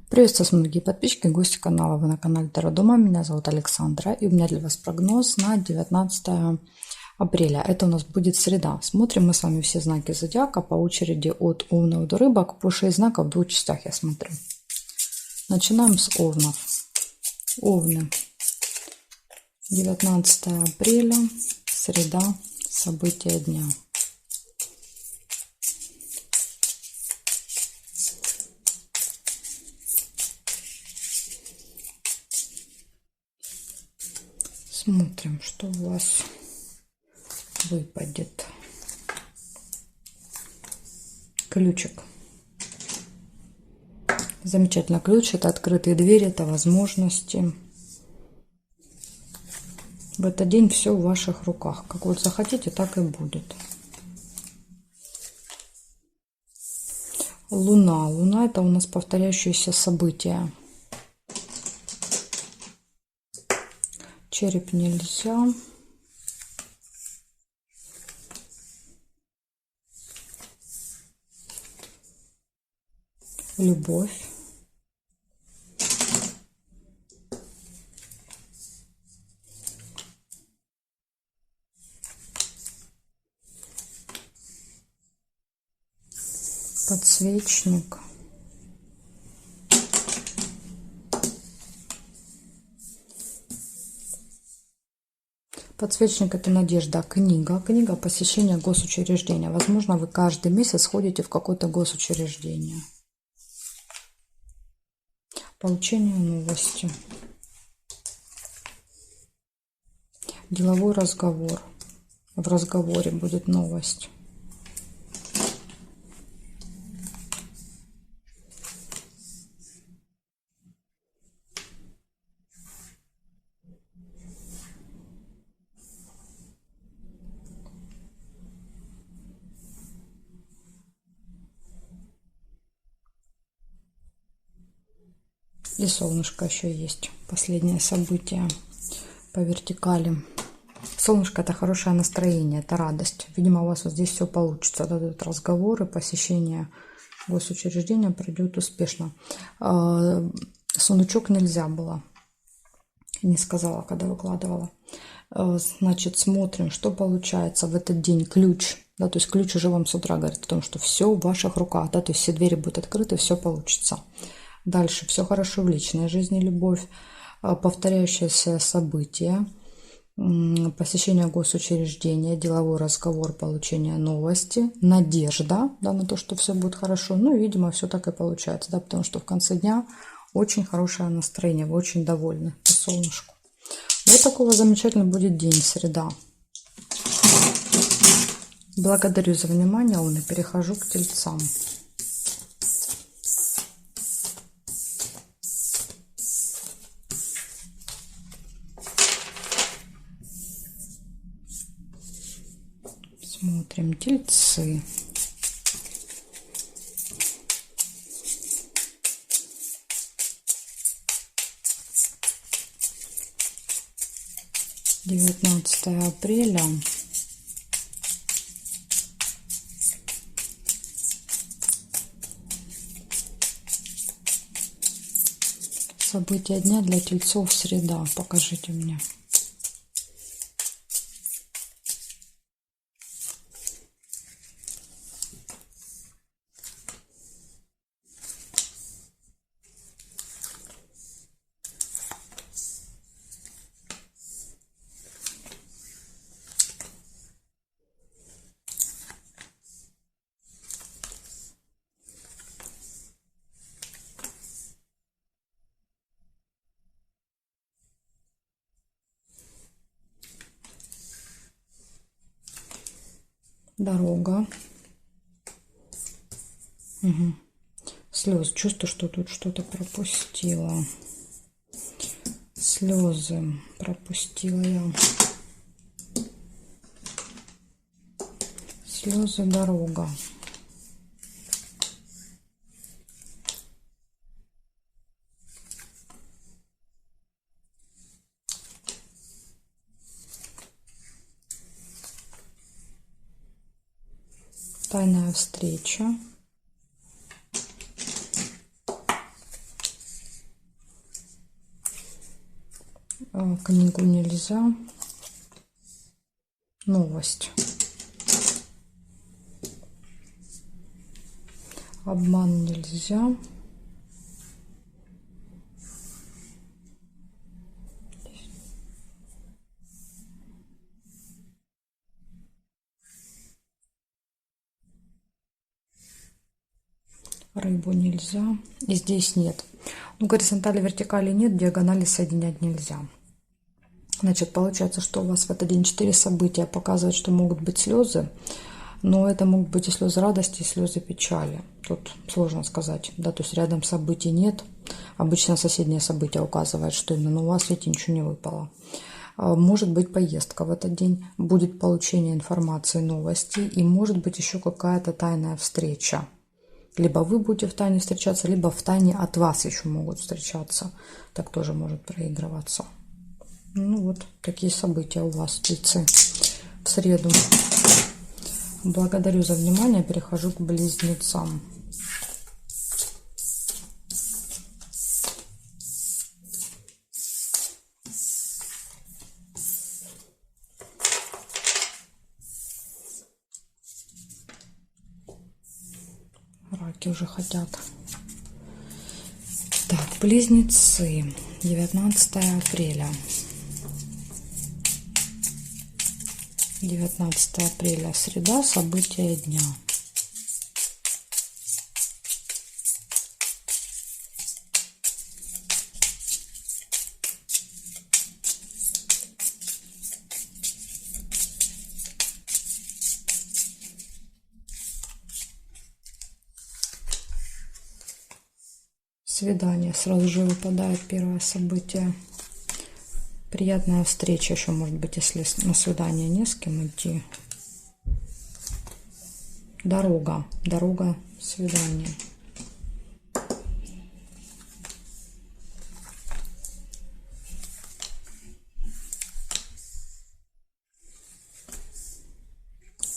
Приветствую вас, дорогие подписчики и гости канала. Вы на канале Таро Дома. Меня зовут Александра. И у меня для вас прогноз на 19 апреля. Это у нас будет среда. Смотрим мы с вами все знаки зодиака по очереди от Овна до Рыбок. По 6 знаков в 2 частях я смотрю. Начинаем с Овнов. Овны. 19 апреля. Среда. События дня. Смотрим, что у вас выпадет. Ключик. Замечательно. Ключ — это открытые двери, это возможности. В этот день все в ваших руках. Как вот захотите, так и будет. Луна. Луна — это у нас повторяющиеся события. Череп нельзя. Любовь. Подсвечник. Подсвечник — это надежда. Книга. Книга посещения госучреждения. Возможно, вы каждый месяц ходите в какое-то госучреждение. Получение новости. Деловой разговор. В разговоре будет новость. И солнышко еще есть. Последнее событие по вертикали. Солнышко — это хорошее настроение, это радость. Видимо, у вас вот здесь все получится. Этот разговор и посещение госучреждения пройдет успешно. Сундучок нельзя было. Не сказала, когда выкладывала. Значит, смотрим, что получается в этот день. Ключ. Да, то есть ключ уже вам с утра говорит о том, что все в ваших руках. Да, то есть все двери будут открыты, все получится. Дальше все хорошо в личной жизни, любовь, повторяющиеся события, посещение госучреждения, деловой разговор, получение новости, надежда, да, на то, что все будет хорошо. Ну, и, видимо, все так и получается, да, потому что в конце дня очень хорошее настроение, вы очень довольны по солнышку. Вот такого замечательно будет день, среда. Благодарю за внимание, и перехожу к тельцам. Смотрим, тельцы. Девятнадцатое апреля. События дня для тельцов, среда. Покажите мне. Дорога. Угу. Слезы. Чувствую, что тут что-то пропустила. Слезы пропустила я. Слезы, дорога. Тайная встреча. Книгу нельзя. Новость. Обман нельзя. Рыбу нельзя. И здесь нет. Ну, горизонтали, вертикали нет, диагонали соединять нельзя. Значит, получается, что у вас в этот день 4 события показывают, что могут быть слезы. Но это могут быть и слезы радости, и слезы печали. Тут сложно сказать. Да, то есть рядом событий нет. Обычно соседнее событие указывает, что именно, но у вас, видите, ничего не выпало. Может быть поездка в этот день, будет получение информации, новостей, и может быть еще какая-то тайная встреча. Либо вы будете в тайне встречаться, либо в тайне от вас еще могут встречаться. Так тоже может проигрываться. Ну вот, такие события у вас, тельцы, в среду. Благодарю за внимание. Перехожу к близнецам. Раки уже хотят. Так, близнецы. 19 апреля. 19 апреля, среда, события дня. Свидание. Сразу же выпадает первое событие. Приятная встреча еще может быть, если на свидание не с кем идти. Дорога. Дорога, свидание.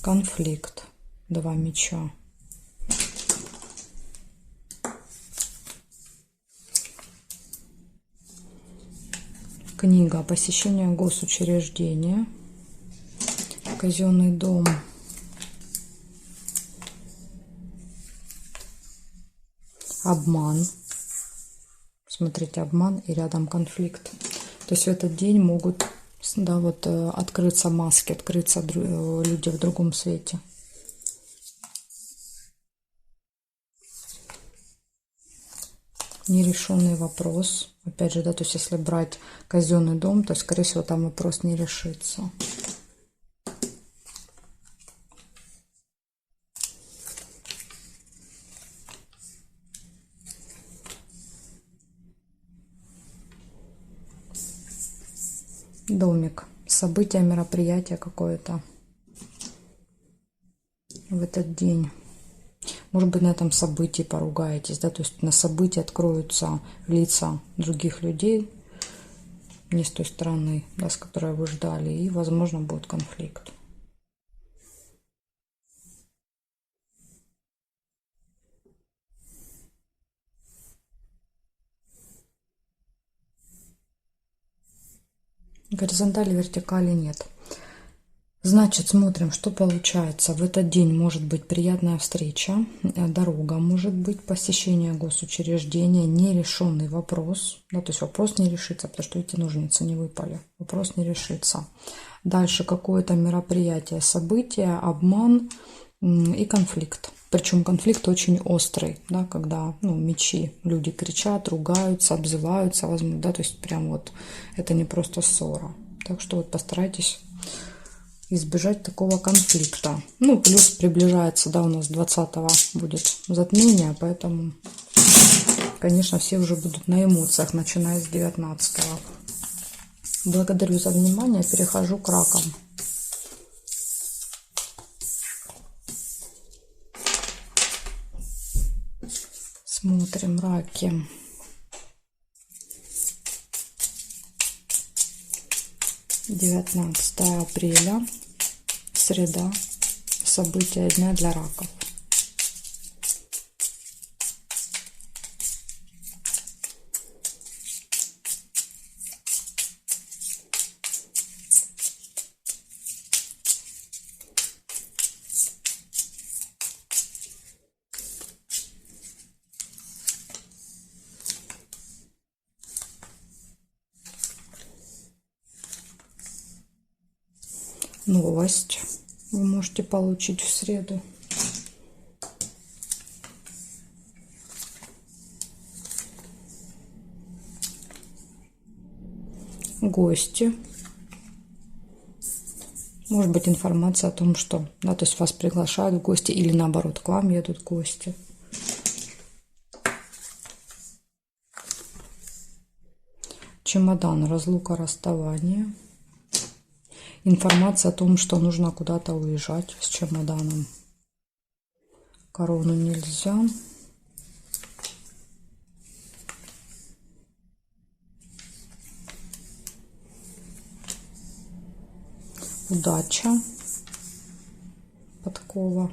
Конфликт. 2 меча. Книга. Посещение госучреждения. Казенный дом. Обман. Смотрите, обман и рядом конфликт. То есть в этот день могут, да, вот открыться маски, открыться люди в другом свете. Нерешенный вопрос. Опять же, да, то есть если брать казенный дом, то, скорее всего, там вопрос не решится. Домик. Событие, мероприятие какое-то в этот день. Может быть, на этом событии поругаетесь, да, то есть на событии откроются лица других людей, не с той стороны, да, с которой вы ждали, и, возможно, будет конфликт. Горизонтали, вертикали нет. Значит, смотрим, что получается. В этот день может быть приятная встреча, дорога может быть, посещение госучреждения, нерешенный вопрос. Да, то есть вопрос не решится, потому что эти ножницы не выпали. Вопрос не решится. Дальше какое-то мероприятие, событие, обман и конфликт. Причем конфликт очень острый, да, когда мечи, люди кричат, ругаются, обзываются, возможно, да, то есть прям вот это не просто ссора. Так что вот постарайтесь избежать такого конфликта. Ну, плюс приближается, да, у нас 20-го будет затмение, поэтому, конечно, все уже будут на эмоциях, начиная с 19-го. Благодарю за внимание, перехожу к ракам. Смотрим раки. (19 апреля), среда, события дня для раков. новость вы можете получить в среду. Гости. Может быть информация о том, что, да, то есть вас приглашают в гости или наоборот к вам едут гости. Чемодан, разлука, расставание. Информация о том, что нужно куда-то уезжать с чемоданом. Корону нельзя. Удача. Подкова.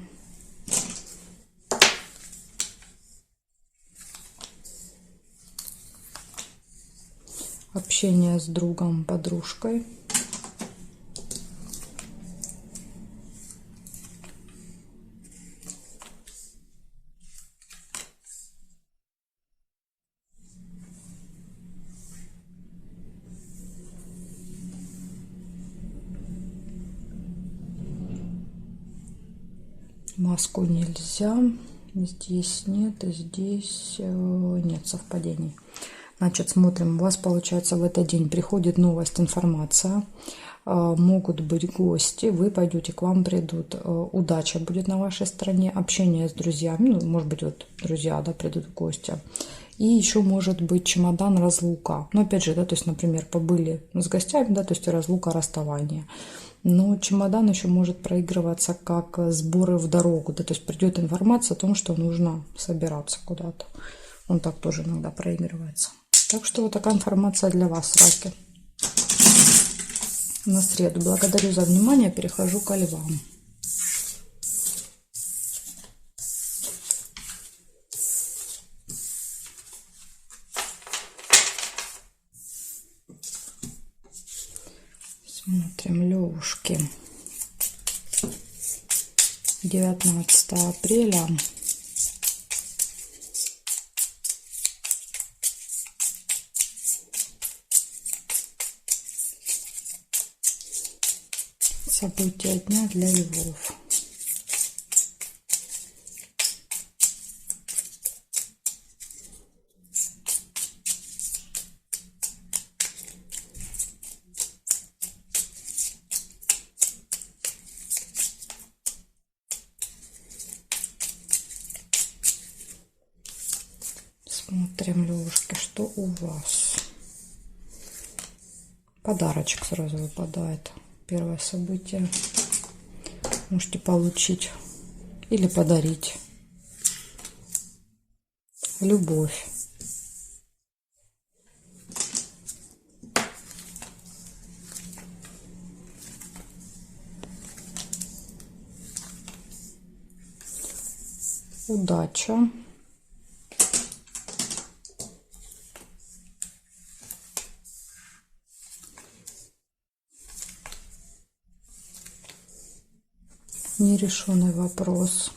Общение с другом, подружкой. Маску нельзя. Здесь нет, и здесь нет совпадений. Значит, смотрим. У вас, получается, в этот день приходит новость, информация. Могут быть гости. Вы пойдете, к вам придут. Удача будет на вашей стороне. Общение с друзьями. Ну, может быть, вот друзья, да, придут в гости. И еще может быть чемодан, разлука. Но опять же, да, то есть, например, побыли с гостями, да, то есть разлука, расставание. Но чемодан еще может проигрываться как сборы в дорогу, да, то есть придет информация о том, что нужно собираться куда-то. Он так тоже иногда проигрывается. Так что вот такая информация для вас, раки. На среду. Благодарю за внимание. Перехожу к львам. Смотрим левушки. 19 апреля. События дня для львов. Смотрим, левушки, что у вас. Подарочек сразу выпадает. Первое событие. Можете получить или подарить. Любовь. Удача. Нерешенный вопрос.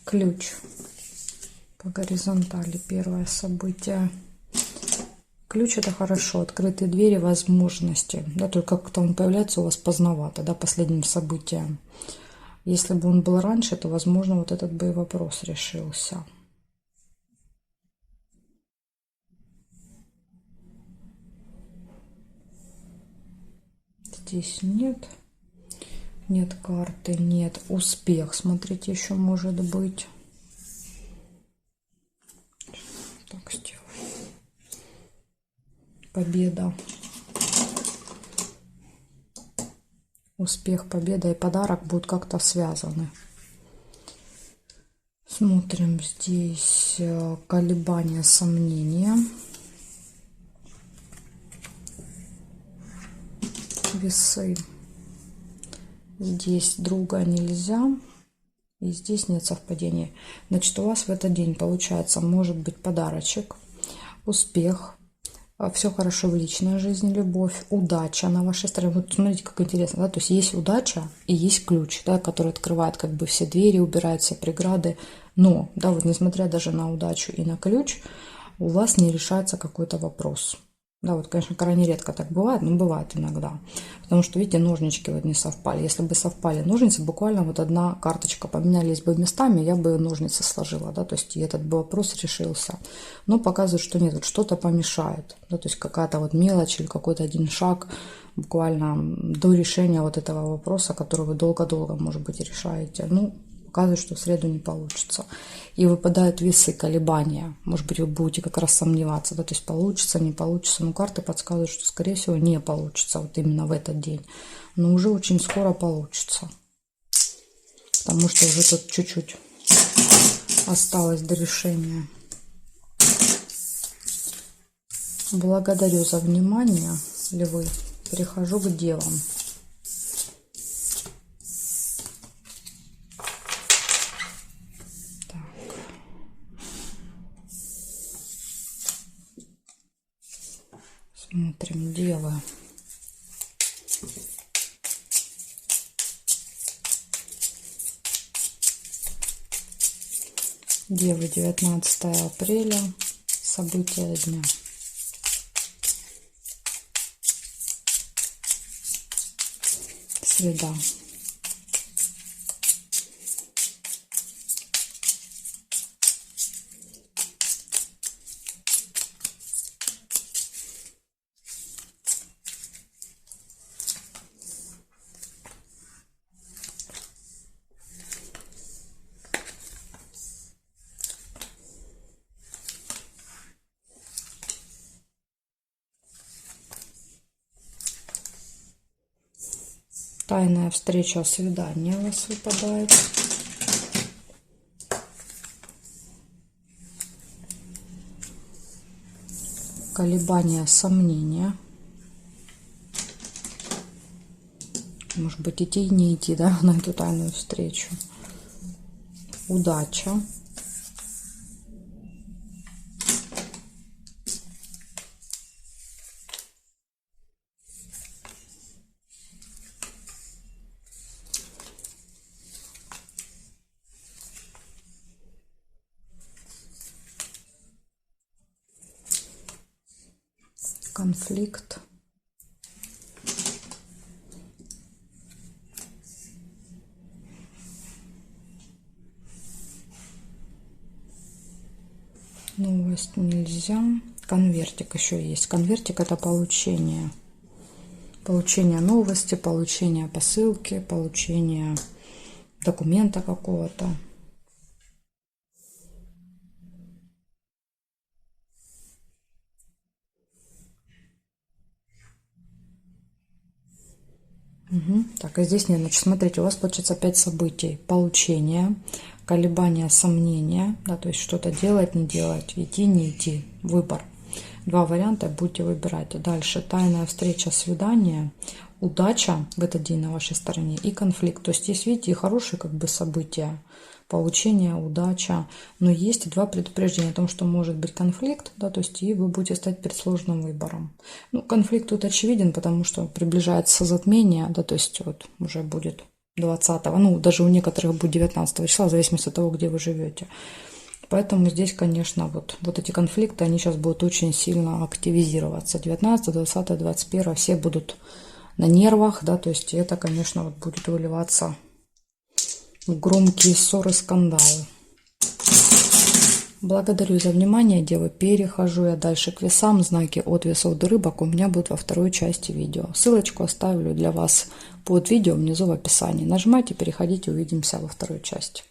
Ключ. По горизонтали первое событие. Ключ — это хорошо, открытые двери, возможности. Да, только как-то он появляется у вас поздновато, да, последним событием. Если бы он был раньше, то, возможно, вот этот бы и вопрос решился. Здесь нет. Нет карты, нет. Успех, смотрите, еще может быть. Так сделаем. Победа. Успех, победа и подарок будут как-то связаны. Смотрим здесь колебания, сомнения. Весы. Здесь друга нельзя. И здесь нет совпадений. Значит, у вас в этот день получается, может быть подарочек, успех, все хорошо в личной жизни, любовь, удача на вашей стороне. Вот смотрите, как интересно, да, то есть есть удача и есть ключ, да, который открывает как бы все двери, убирает все преграды, но, да, вот несмотря даже на удачу и на ключ, у вас не решается какой-то вопрос. Да, вот, конечно, крайне редко так бывает, но бывает иногда. Потому что, видите, ножнички вот не совпали. Если бы совпали ножницы, буквально вот одна карточка поменялись бы местами, я бы ножницы сложила, да, то есть и этот бы вопрос решился. Но показывает, что нет, вот что-то помешает, да, то есть какая-то вот мелочь или какой-то один шаг буквально до решения вот этого вопроса, который вы долго-долго, может быть, решаете. Ну, показывает, что в среду не получится. И выпадают весы, колебания. Может быть, вы будете как раз сомневаться, да, то есть получится, не получится. Но карты подсказывают, что, скорее всего, не получится вот именно в этот день. Но уже очень скоро получится. Потому что уже тут чуть-чуть осталось до решения. Благодарю за внимание, львы. Перехожу к девам. Смотрим, девы. Девы, 19 апреля. События дня. Среда. Тайная встреча, свидание у вас выпадает. Колебания, сомнения. Может быть, идти и не идти, да, на эту тайную встречу. Удача. Конфликт. Новость нельзя. Конвертик еще есть. Конвертик — это получение. Получение новости, получение посылки, получение документа какого-то. Угу. Так, а здесь нет. Значит, смотрите, у вас получится 5 событий. Получение, колебания, сомнения, да, то есть что-то делать, не делать, идти, не идти, выбор. 2 варианта, будете выбирать. Дальше тайная встреча, свидание, удача в этот день на вашей стороне и конфликт. То есть здесь, видите, и хорошие как бы события. Получение, удача. Но есть 2 предупреждения о том, что может быть конфликт, да, то есть и вы будете стать перед сложным выбором. Ну, конфликт тут очевиден, потому что приближается затмение, да, то есть вот уже будет 20-го, ну, даже у некоторых будет 19 числа, в зависимости от того, где вы живете. Поэтому здесь, конечно, вот эти конфликты, они сейчас будут очень сильно активизироваться. 19, 20, 21, все будут на нервах, да, то есть это, конечно, вот будет выливаться громкие ссоры, скандалы. Благодарю за внимание, девы. Перехожу я дальше к весам. Знаки от весов до рыбок у меня будут во второй части видео. Ссылочку оставлю для вас под видео внизу в описании. Нажимайте, переходите, увидимся во второй части.